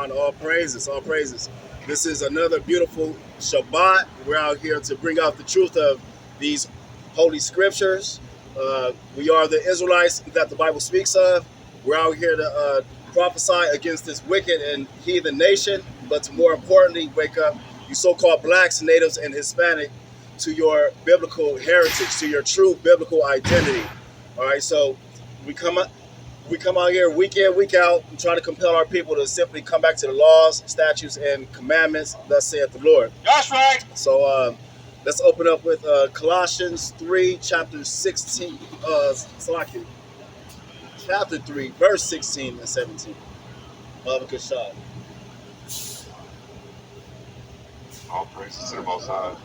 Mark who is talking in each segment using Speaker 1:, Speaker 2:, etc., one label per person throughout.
Speaker 1: God, all praises, all praises. This is another beautiful Shabbat. We're out here to bring out the truth of these holy scriptures. We are the Israelites that the Bible speaks of. We're out here to prophesy against this wicked and heathen nation, but to more importantly, wake up you so-called blacks, natives, and Hispanic to your biblical heritage, to your true biblical identity. All right, so we come out here week in, week out, and try to compel our people to simply come back to the laws, statutes, and commandments, thus saith the Lord.
Speaker 2: That's right.
Speaker 1: So let's open up with Colossians 3, chapter 16, chapter 3, verse 16 and 17. Good shot.
Speaker 2: All praises to the Most High.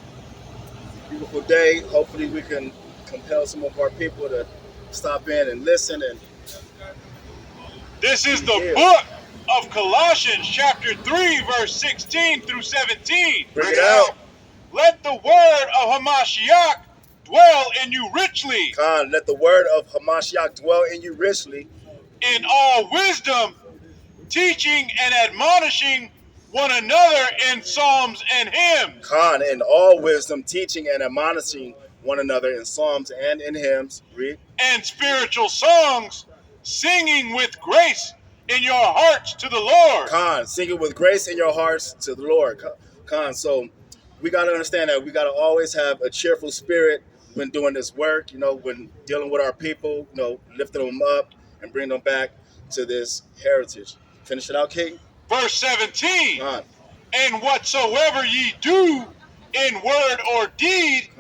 Speaker 1: Beautiful day. Hopefully we can compel some of our people to stop in and listen. And
Speaker 3: this is the book of Colossians, chapter 3, verse 16 through 17.
Speaker 1: Bring it out.
Speaker 3: Let the word of Hamashiach dwell in you richly.
Speaker 1: Khan, let the word of Hamashiach dwell in you richly.
Speaker 3: In all wisdom, teaching and admonishing one another in psalms and hymns.
Speaker 1: Khan, in all wisdom, teaching and admonishing one another in psalms and in hymns. Read.
Speaker 3: And spiritual songs, singing with grace in your hearts to the Lord.
Speaker 1: Khan, singing with grace in your hearts to the Lord. Khan, so we got to understand that we got to always have a cheerful spirit when doing this work, when dealing with our people, lifting them up and bringing them back to this heritage. Finish it out, King.
Speaker 3: Verse 17.
Speaker 1: Khan.
Speaker 3: And whatsoever ye do in word or deed,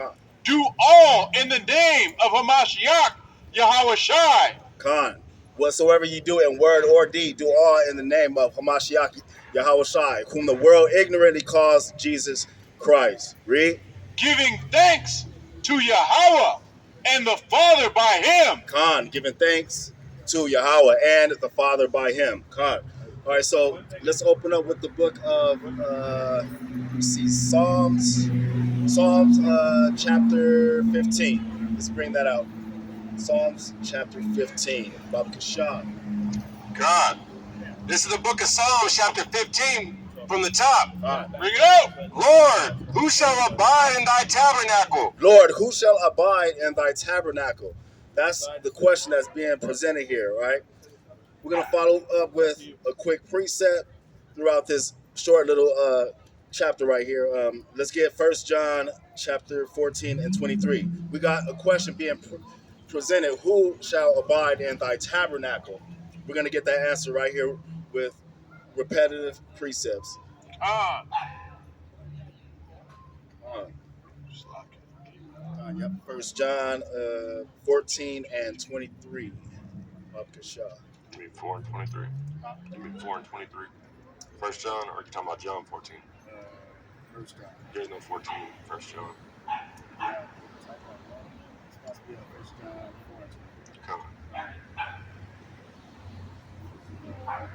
Speaker 3: do all in the name of Hamashiach, Yahawashi.
Speaker 1: Khan. Whatsoever you do in word or deed, do all in the name of Hamashiach, Yahawashi, whom the world ignorantly calls Jesus Christ. Read.
Speaker 3: Giving thanks to Yahawah and the Father by him.
Speaker 1: Khan. Giving thanks to Yahawah and the Father by him. Khan. All right, so let's open up with the book of Psalms chapter 15. Let's bring that out. Psalms chapter 15. Baba Kashab.
Speaker 2: God. This is the book of Psalms chapter 15 from the top.
Speaker 3: Bring it out.
Speaker 2: Lord, who shall abide in thy tabernacle?
Speaker 1: Lord, who shall abide in thy tabernacle? That's the question that's being presented here, right? We're going to follow up with a quick precept throughout this short little chapter right here. Let's get 1 John chapter 14 and 23. We got a question being presented. Who shall abide in thy tabernacle? We're going to get that answer right here with repetitive precepts. Yep. 1 John 14 and 23.
Speaker 2: You mean 4 and 23? You mean 4 and 23? 1 John, or are you talking about John 14?
Speaker 1: 1 John.
Speaker 2: There's no 14 in 1 John. Come on.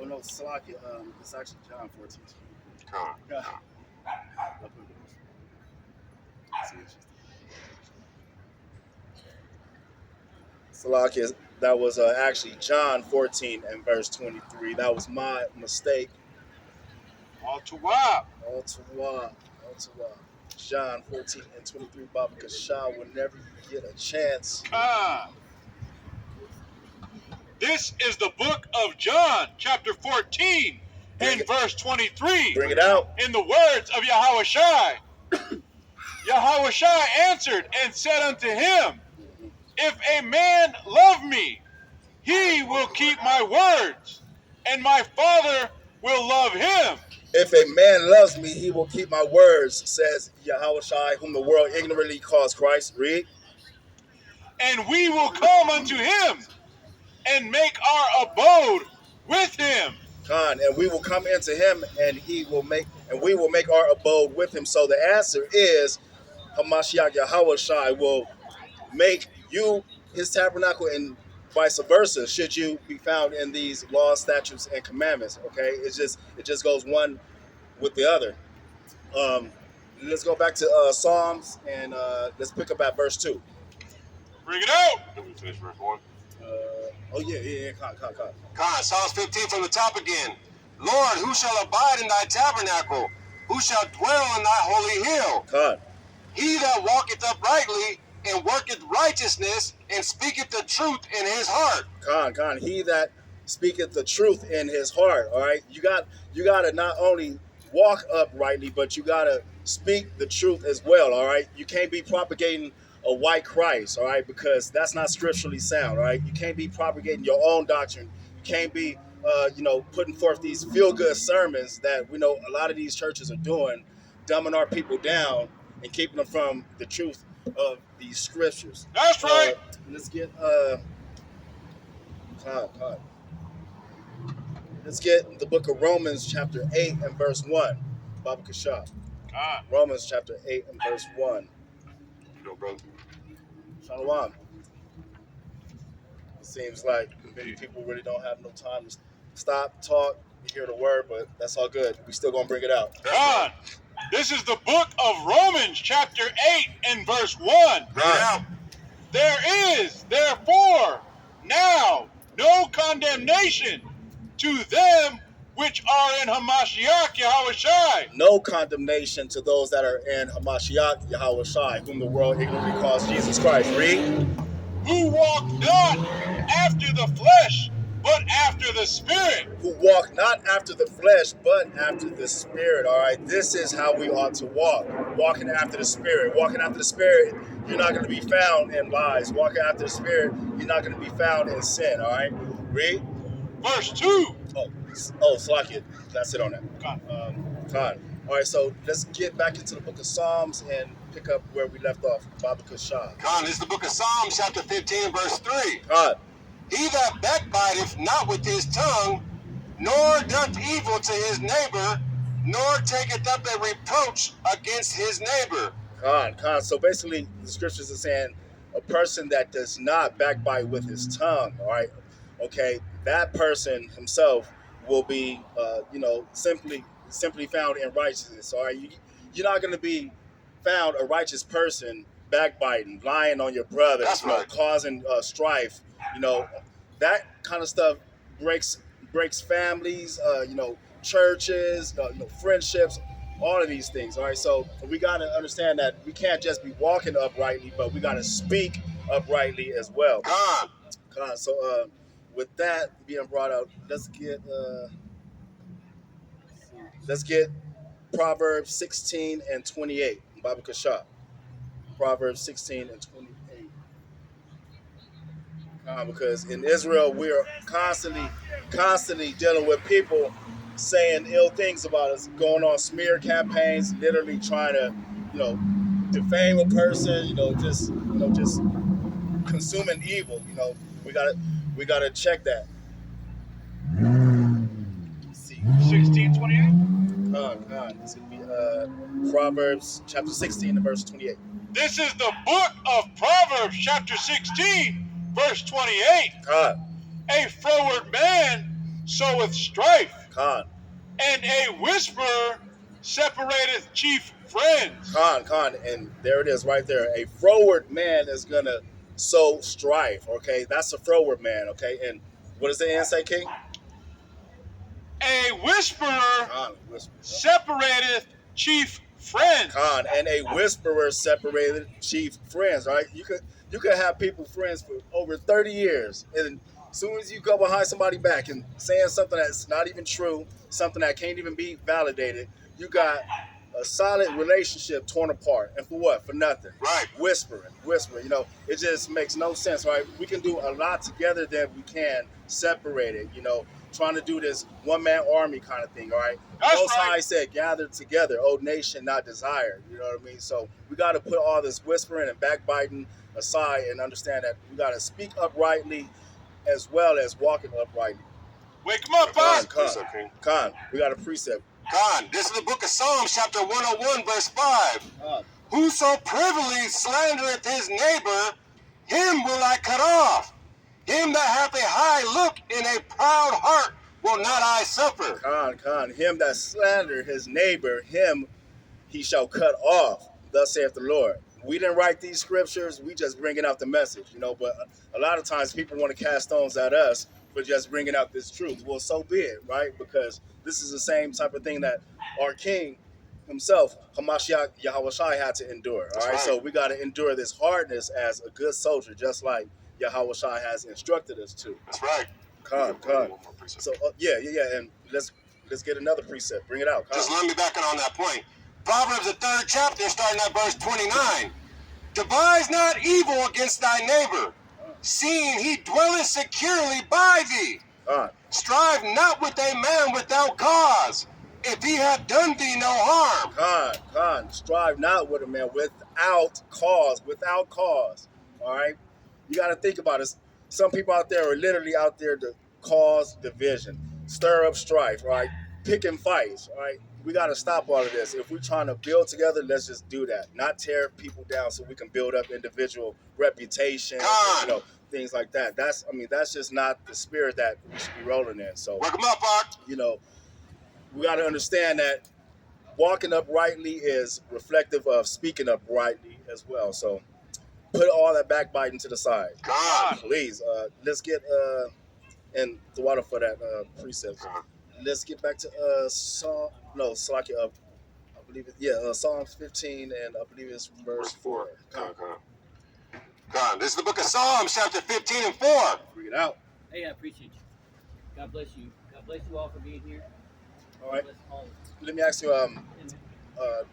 Speaker 1: Oh no, Salaki, it's actually John 14.
Speaker 2: Come on.
Speaker 1: Salaki, that was actually John 14 and verse 23. That was my mistake.
Speaker 3: All to wah.
Speaker 1: John 14 and 23. Baba Kasha, whenever you get a chance.
Speaker 3: This is the book of John, chapter 14, and verse 23.
Speaker 1: Bring it out.
Speaker 3: In the words of Yahawashi. Yahawashi answered and said unto him, if a man love me, he will keep my words, and my Father will love him.
Speaker 1: If a man loves me, he will keep my words, says Yahawashi, whom the world ignorantly calls Christ. Read.
Speaker 3: And we will come unto him and make our abode with him.
Speaker 1: Khan, and we will come into him, and we will make our abode with him. So the answer is Hamashiach Yahawashi will make you his tabernacle, and vice versa, should you be found in these laws, statutes, and commandments. Okay, it just goes one with the other. Let's go back to Psalms, and let's pick up at verse 2.
Speaker 3: Bring it out.
Speaker 2: Did we finish verse 1?
Speaker 1: Oh yeah. Con.
Speaker 2: Psalms 15 from the top again. Lord, who shall abide in thy tabernacle? Who shall dwell in thy holy hill?
Speaker 1: God.
Speaker 2: He that walketh uprightly and worketh righteousness and speaketh the truth in his heart.
Speaker 1: God. He that speaketh the truth in his heart. All right. You gotta not only walk uprightly, but you gotta speak the truth as well. All right. You can't be propagating a white Christ, all right, because that's not scripturally sound, all right. You can't be propagating your own doctrine. You can't be putting forth these feel-good sermons that we know a lot of these churches are doing, dumbing our people down and keeping them from the truth of these scriptures.
Speaker 3: That's right.
Speaker 1: Let's get God. Let's get the book of Romans chapter 8 and verse 1. Baba Kashab. Romans chapter 8 and verse 1.
Speaker 2: Yo, brother.
Speaker 1: Shalom. It seems like many people really don't have no time to stop, talk, hear the word, but that's all good. We still gonna bring it out.
Speaker 3: God, this is the book of Romans, chapter 8 and verse 1.
Speaker 2: Bring it out.
Speaker 3: There is, therefore, now no condemnation to them which are in Hamashiach Yahawashi.
Speaker 1: No condemnation to those that are in Hamashiach Yahawashi, whom the world ignorantly calls Jesus Christ. Read.
Speaker 3: Who walk not after the flesh, but after the Spirit.
Speaker 1: Who walk not after the flesh, but after the Spirit. All right, this is how we ought to walk. Walking after the Spirit. Walking after the Spirit, you're not going to be found in lies. Walking after the Spirit, you're not going to be found in sin. All right, read.
Speaker 3: Verse 2.
Speaker 1: Slack it. That's it on that. God. All right, so let's get back into the book of Psalms and pick up where we left off. Baba Kashab.
Speaker 2: Con, this is the book of Psalms, chapter 15, verse 3.
Speaker 1: God.
Speaker 2: He that backbiteth not with his tongue, nor doth evil to his neighbor, nor taketh up a reproach against his neighbor.
Speaker 1: Con. So basically, the scriptures are saying a person that does not backbite with his tongue, all right, okay, that person himself will be, simply found in righteousness, all right? You're not going to be found a righteous person backbiting, lying on your brother,
Speaker 2: That's right.
Speaker 1: causing strife, that kind of stuff breaks families, churches, friendships, all of these things. All right, so we got to understand that we can't just be walking uprightly, but we got to speak uprightly as well.
Speaker 2: Con.
Speaker 1: So with that being brought out, let's get Proverbs 16 and 28. Baba Kashab. Proverbs 16 and 28. Because in Israel, we are constantly dealing with people saying ill things about us, going on smear campaigns, literally trying to, defame a person, just consuming evil. We gotta check that. Let's see.
Speaker 3: 16:28.
Speaker 1: This would be Proverbs chapter 16 and verse 28.
Speaker 3: This is the book of Proverbs, chapter 16, verse 28. A froward man soweth strife, and a whisperer separateth chief friends.
Speaker 1: And there it is right there. A froward man is going to sow strife, okay? That's a froward man, okay? And what does the end say, King?
Speaker 3: A whisperer separateth chief friends.
Speaker 1: And a whisperer separated chief friends, right? You could have people friends for over 30 years, and as soon as you go behind somebody back and saying something that's not even true, something that can't even be validated, you got a solid relationship torn apart. And for what? For nothing.
Speaker 2: Right.
Speaker 1: Whispering. It just makes no sense, right? We can do a lot together than we can separated, trying to do this one-man army kind of thing, all right? Most High said, gather together, O nation not desired, you know what I mean? So we got to put all this whispering and backbiting aside and understand that we got to speak uprightly as well as walking uprightly.
Speaker 3: Wake him up, Bob.
Speaker 1: Con, we got a precept.
Speaker 2: Con, this is the book of Psalms, chapter 101, verse 5. Whoso privily slandereth his neighbor, him will I cut off. Him that hath a high look in a proud heart will not I suffer.
Speaker 1: Con, him that slander his neighbor, him he shall cut off. Thus saith the Lord. We didn't write these scriptures. We just bringing out the message, but a lot of times people want to cast stones at us for just bringing out this truth. Well, so be it, right? Because this is the same type of thing that our King himself, Hamashiach Yahawashi, had to endure. All right, so we got to endure this hardness as a good soldier, just like Yahawashi has instructed us to.
Speaker 2: That's right.
Speaker 1: Con. So yeah, and let's get another precept. Bring it out. Con.
Speaker 2: Just let me back on that point. Proverbs, the 3rd chapter, starting at verse 29. Devise not evil against thy neighbor, seeing he dwelleth securely by thee. Strive not with a man without cause, if he have done thee no harm.
Speaker 1: Con. Strive not with a man without cause. All right? You got to think about it. Some people out there are literally out there to cause division, stir up strife, right? Picking fights, right? We got to stop all of this. If we're trying to build together, let's just do that. Not tear people down so we can build up individual reputation, things like that. That's just not the spirit that we should be rolling in. So,
Speaker 2: work them up, Art.
Speaker 1: We got to understand that walking uprightly is reflective of speaking uprightly as well. So, put all that backbiting to the side.
Speaker 2: God.
Speaker 1: Please, let's get and the water for that precept. Let's get back to I believe it. Psalms 15, and I believe it's verse 4.
Speaker 2: God. This is the book of Psalms, chapter 15 and 4.
Speaker 1: Read it out.
Speaker 4: Hey, I appreciate you. God bless you. God bless you all for being here.
Speaker 1: All right. Let me ask you,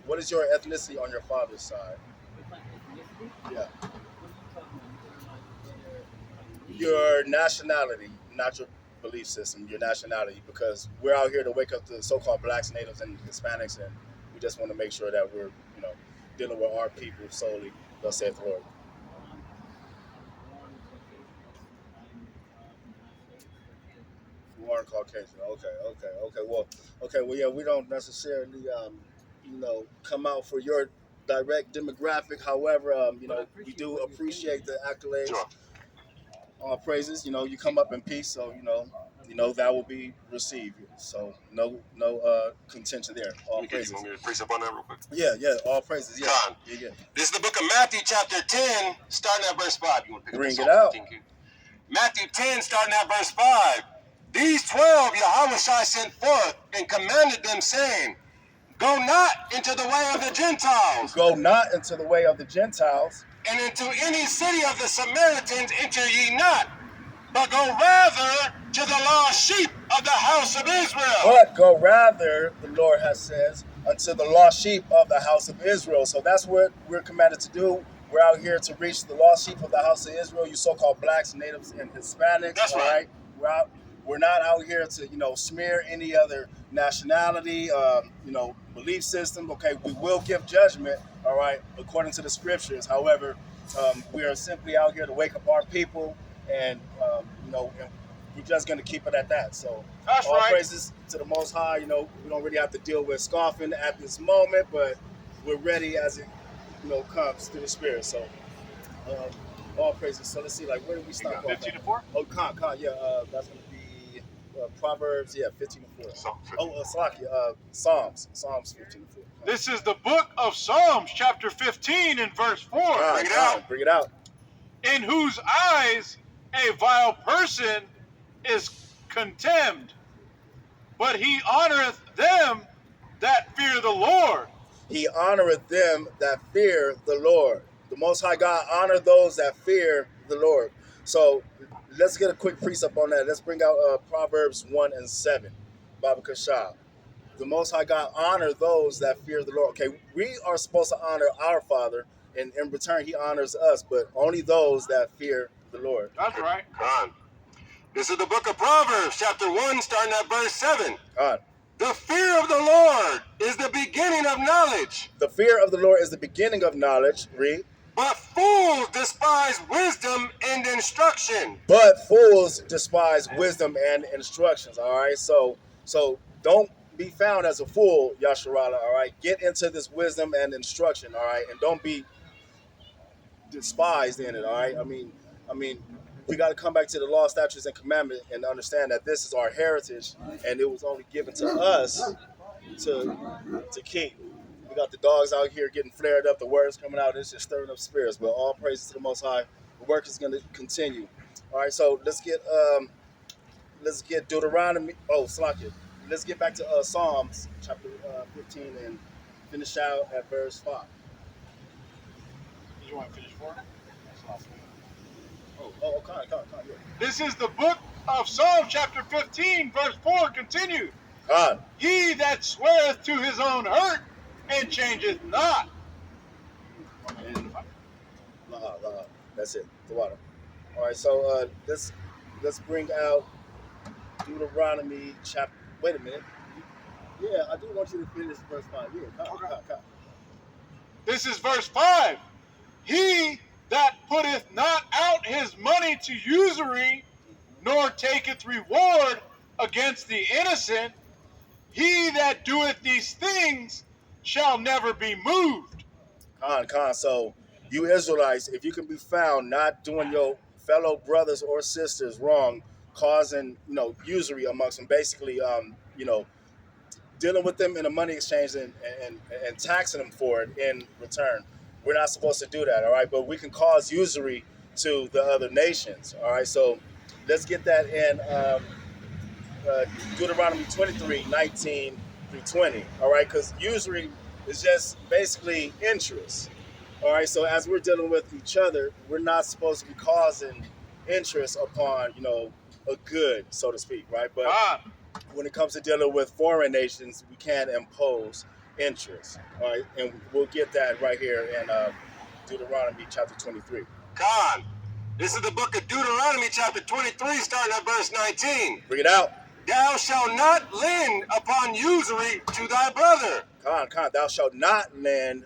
Speaker 1: what is your ethnicity on your father's side?
Speaker 4: My ethnicity?
Speaker 1: Yeah.
Speaker 4: What are you talking about?
Speaker 1: Your nationality, not your belief system, your nationality, because we're out here to wake up the so-called blacks, natives, and Hispanics, and we just want to make sure that we're, dealing with our people solely. Thus saith the Lord. Born Caucasian. Okay. Well, yeah, we don't necessarily, come out for your direct demographic. However, we do appreciate the accolades.
Speaker 2: Sure.
Speaker 1: All praises. You come up in peace, so that will be received. So no contention there. All praises.
Speaker 2: You want me to precept on that real quick?
Speaker 1: Yeah. All praises. Yeah.
Speaker 2: God.
Speaker 1: Yeah.
Speaker 2: This is the book of Matthew, chapter 10, starting at verse 5. You want to pick
Speaker 1: Bring
Speaker 2: up
Speaker 1: it out.
Speaker 2: Matthew 10, starting at verse 5. These 12 Yahawashi sent forth and commanded them, saying, Go not into the way of the Gentiles.
Speaker 1: Go not into the way of the Gentiles.
Speaker 2: And into any city of the Samaritans enter ye not, but go rather to the lost sheep of the house of Israel.
Speaker 1: But go rather, the Lord has says, unto the lost sheep of the house of Israel. So that's what we're commanded to do. We're out here to reach the lost sheep of the house of Israel, you so-called blacks, natives, and Hispanics.
Speaker 2: That's right.
Speaker 1: We're not out here to, smear any other nationality, belief system. Okay, we will give judgment, all right, according to the scriptures. However, we are simply out here to wake up our people, and and we're just going to keep it at that. So
Speaker 3: That's
Speaker 1: all
Speaker 3: right.
Speaker 1: praises to the Most High. We don't really have to deal with scoffing at this moment, but we're ready as it comes through the Spirit. So all praises. So let's see, where did we stop?
Speaker 3: 15 and 4?
Speaker 1: Oh, that's going to be Proverbs, 15 and 4. Psalms 15 and 4.
Speaker 3: This is the book of Psalms, chapter 15 and verse 4.
Speaker 1: Bring it out.
Speaker 3: In whose eyes a vile person is contemned, but he honoreth them that fear the Lord.
Speaker 1: He honoreth them that fear the Lord. The Most High God honor those that fear the Lord. So let's get a quick precept on that. Let's bring out Proverbs 1 and 7. Baba Kashab. The Most High God honor those that fear the Lord. Okay, we are supposed to honor our Father, and in return, He honors us, but only those that fear the Lord.
Speaker 3: That's right.
Speaker 2: God. This is the book of Proverbs, chapter 1, starting at verse 7.
Speaker 1: God.
Speaker 2: The fear of the Lord is the beginning of knowledge.
Speaker 1: The fear of the Lord is the beginning of knowledge. Read.
Speaker 2: But fools despise wisdom and instruction.
Speaker 1: But fools despise wisdom and instructions. All right. So don't be found as a fool, Yasharala. All right. Get into this wisdom and instruction. All right. And don't be despised in it. All right. I mean, we got to come back to the law, statutes, and commandments and understand that this is our heritage, and it was only given to us to keep. We got the dogs out here getting flared up. The words coming out. It's just stirring up spirits. But all praises to the Most High. The work is going to continue. All right, so let's get let's get Deuteronomy. Oh, Slander. Let's get back to Psalms chapter 15 and finish out at verse 5.
Speaker 3: You want to finish 4?
Speaker 1: Come, yeah.
Speaker 3: This is the book of Psalm chapter 15, verse 4 continued.
Speaker 1: God.
Speaker 3: He that sweareth to his own hurt and changeth not.
Speaker 1: And, that's it. The water. All right, so let's bring out Deuteronomy chapter. Wait a minute. Yeah, I do want you to finish verse 5. Yeah, come.
Speaker 3: This is verse 5. He that putteth not out his money to usury, nor taketh reward against the innocent, he that doeth these things shall never be moved.
Speaker 1: Con. So, you Israelites, if you can be found not doing your fellow brothers or sisters wrong, causing usury amongst them, basically dealing with them in a money exchange and taxing them for it in return. We're not supposed to do that, all right? But we can cause usury to the other nations, all right? So let's get that in Deuteronomy 23, 19 through 20, all right? Because usury is just basically interest, all right? So as we're dealing with each other, we're not supposed to be causing interest upon, a good, so to speak, right? But when it comes to dealing with foreign nations, we can impose interest, all right? And we'll get that right here in Deuteronomy chapter 23.
Speaker 2: Con. This is the book of Deuteronomy chapter 23, starting at verse 19.
Speaker 1: Bring it out.
Speaker 2: Thou shalt not lend upon usury to thy brother.
Speaker 1: Con. Thou shalt not lend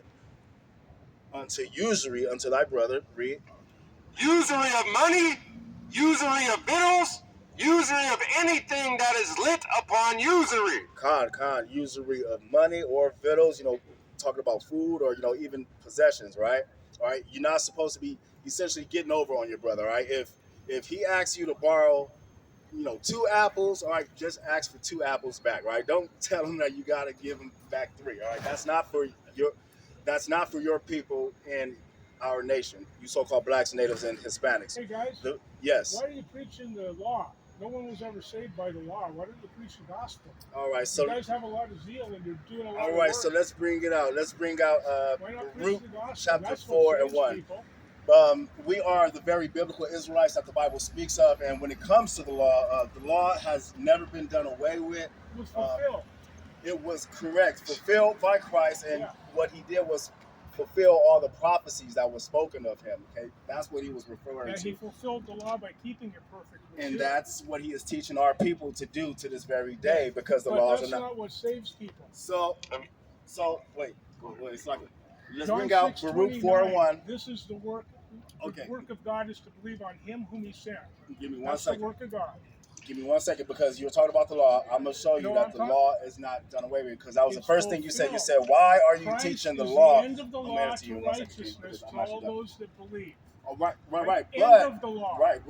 Speaker 1: unto usury unto thy brother. Read.
Speaker 2: Usury of money, usury of victuals, usury of anything that is lit upon usury.
Speaker 1: Con. Usury of money or victuals, talking about food or, even possessions, right? All right. You're not supposed to be essentially getting over on your brother, right? If he asks you to borrow, 2 apples, all right, just ask for 2 apples back, right? Don't tell him that you got to give him back 3, all right? That's not for your people in our nation, you so-called blacks, natives, and Hispanics.
Speaker 5: Hey guys,
Speaker 1: yes.
Speaker 5: Why are you preaching the law? No one was ever saved by the law. Why don't you preach the gospel?
Speaker 1: All right, so
Speaker 5: you guys have a lot of zeal and you're doing a lot of work.
Speaker 1: All right, so let's bring it out. Let's bring out Baruch chapter
Speaker 5: That's
Speaker 1: 4 and 1. We are the very biblical Israelites that the Bible speaks of, and when it comes to the law has never been done away with.
Speaker 5: It was fulfilled.
Speaker 1: It was fulfilled by Christ, and what he did was fulfill all the prophecies that were spoken of him. Okay, that's what he was referring to.
Speaker 5: And he fulfilled the law by keeping it perfect.
Speaker 1: And that's what he is teaching our people to do to this very day, because the laws are
Speaker 5: not what saves people.
Speaker 1: So wait, it's like let's bring out Baruch 4 and 1.
Speaker 5: This is the work.
Speaker 1: Okay.
Speaker 5: The work of God is to believe on him whom he sent.
Speaker 1: Give me one
Speaker 5: That's
Speaker 1: second.
Speaker 5: the work of God.
Speaker 1: Give me 1 second, because you're talking about the law. I'm going to show you that the law is not done away with, because that was the first thing you said. You said, why are you teaching the law?
Speaker 5: The end of the law to righteousness to all those that believe.
Speaker 1: Oh, right. But,
Speaker 5: end of the law.
Speaker 1: Right.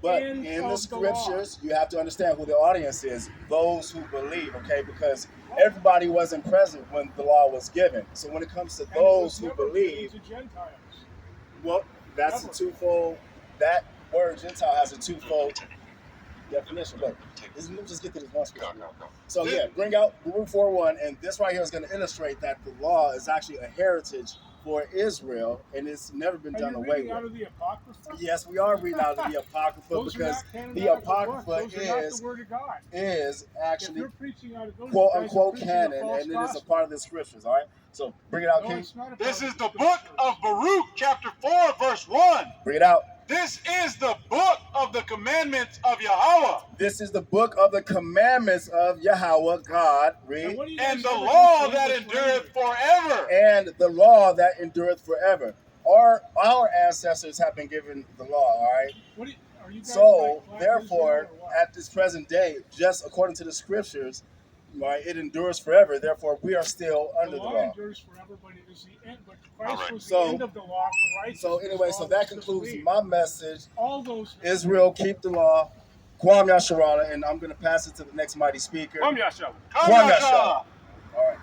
Speaker 1: But in the scriptures, you have to understand who the audience is. Those who believe, okay? Because everybody wasn't present when the law was given. So when it comes to those who believe,
Speaker 5: to Gentiles.
Speaker 1: Well, that's a twofold. That word Gentile has a twofold definition. Look, let me just get to this one scripture. So bring out Baruch 4:1, and this right here is going to illustrate that the law is actually a heritage for Israel, and it's never been done away with.
Speaker 5: Out of the Apocrypha?
Speaker 1: Yes, we are reading out of the Apocrypha, because the Apocrypha is actually quote unquote canon, and it is a part of the scriptures. All right, so bring it out, King.
Speaker 3: This is the book of Baruch, chapter 4, verse 1.
Speaker 1: Bring it out.
Speaker 3: This is the book of the commandments of Yahawah.
Speaker 1: This is the book of the commandments of Yahawah, God. Read.
Speaker 3: And the law that endureth forever.
Speaker 1: And the law that endureth forever. Our ancestors have been given the law, all right? So, therefore, at this present day, just according to the scriptures, right, it endures forever. Therefore, we are still under the law.
Speaker 5: The law endures forever, but it is the end. But Christ was the end of the law for righteousness.
Speaker 1: So anyway, so that concludes my message.
Speaker 5: All those
Speaker 1: Israel, keep the law. Kwam Yasharala, and I'm going to pass it to the next mighty speaker.
Speaker 3: Kwam Yasharala.
Speaker 1: Kwam Yasharala. All right.